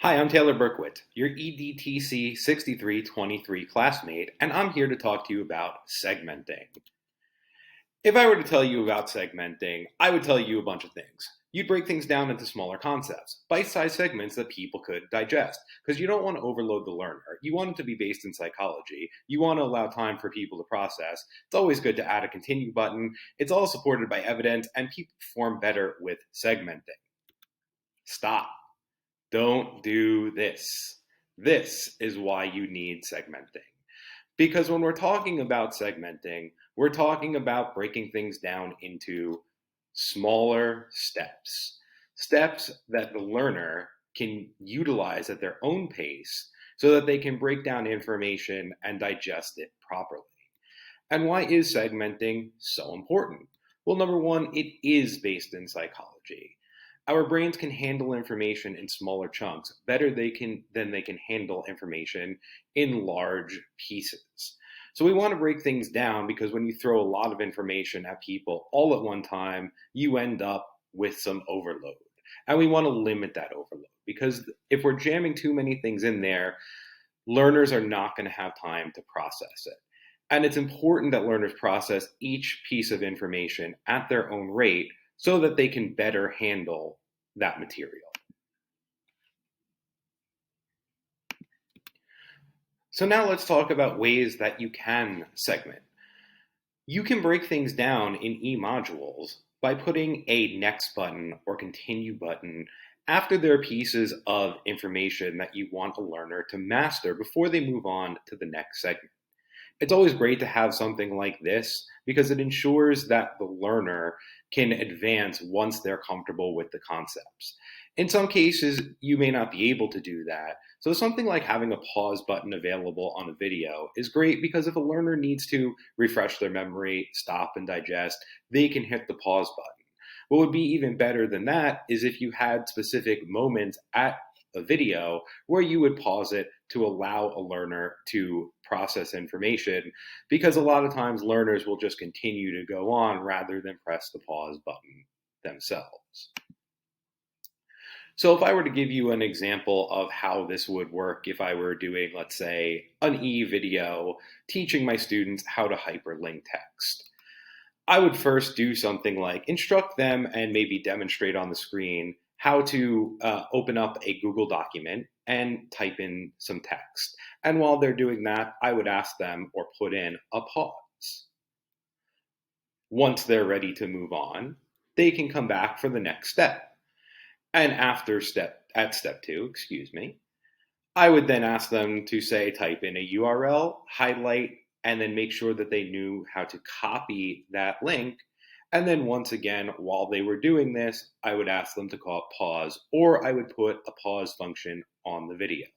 Hi, I'm Taylor Berkwitt, your EDTC 6323 classmate, and I'm here to talk to you about segmenting. If I were to tell you about segmenting, I would tell you a bunch of things. You'd break things down into smaller concepts, bite-sized segments that people could digest, because you don't want to overload the learner. You want it to be based in psychology. You want to allow time for people to process. It's always good to add a continue button. It's all supported by evidence, and people perform better with segmenting. Stop. Don't do this. This is why you need segmenting. Because when we're talking about segmenting, we're talking about breaking things down into smaller steps. Steps that the learner can utilize at their own pace so that they can break down information and digest it properly. And why is segmenting so important? Well, number one, it is based in psychology. Our brains can handle information in smaller chunks better than they can handle information in large pieces. So we want to break things down because when you throw a lot of information at people all at one time, you end up with some overload. And we want to limit that overload because if we're jamming too many things in there, learners are not going to have time to process it. And it's important that learners process each piece of information at their own rate so that they can better handle that material. So now let's talk about ways that you can segment. You can break things down in e-modules by putting a next button or continue button after there are pieces of information that you want a learner to master before they move on to the next segment. It's always great to have something like this because it ensures that the learner can advance once they're comfortable with the concepts. In some cases, you may not be able to do that. So something like having a pause button available on a video is great because if a learner needs to refresh their memory, stop and digest, they can hit the pause button. What would be even better than that is if you had specific moments at a video where you would pause it to allow a learner to process information because a lot of times learners will just continue to go on rather than press the pause button themselves. So if I were to give you an example of how this would work if I were doing, let's say, an e-video teaching my students how to hyperlink text, I would first do something like instruct them and maybe demonstrate on the screen how to open up a Google document and type in some text. And while they're doing that, I would ask them or put in a pause. Once they're ready to move on, they can come back for the next step. And at step 2, I would then ask them to say type in a URL, highlight, and then make sure that they knew how to copy that link. And then once again, while they were doing this, I would ask them to call it pause, or I would put a pause function on the video.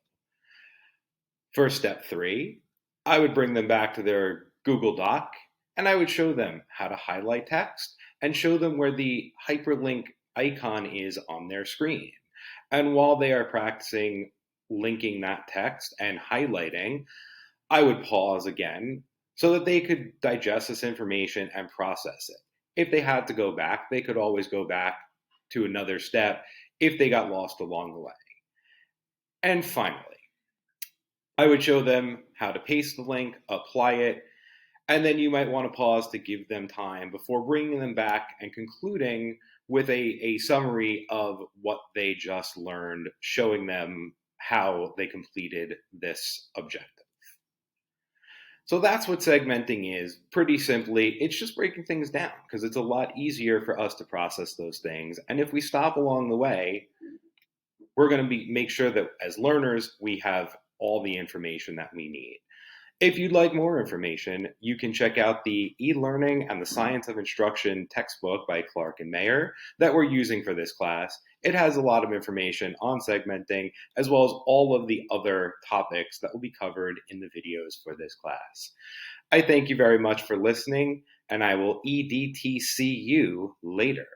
For step 3, I would bring them back to their Google Doc, and I would show them how to highlight text and show them where the hyperlink icon is on their screen. And while they are practicing linking that text and highlighting, I would pause again so that they could digest this information and process it. If they had to go back, they could always go back to another step if they got lost along the way. And finally, I would show them how to paste the link, apply it, and then you might want to pause to give them time before bringing them back and concluding with a summary of what they just learned, showing them how they completed this objective. So that's what segmenting is. Pretty simply, it's just breaking things down because it's a lot easier for us to process those things. And if we stop along the way, we're going to make sure that as learners, we have all the information that we need. If you'd like more information, you can check out the E-Learning and the Science of Instruction textbook by Clark and Mayer that we're using for this class. It has a lot of information on segmenting, as well as all of the other topics that will be covered in the videos for this class. I thank you very much for listening, and I will EDTC you later.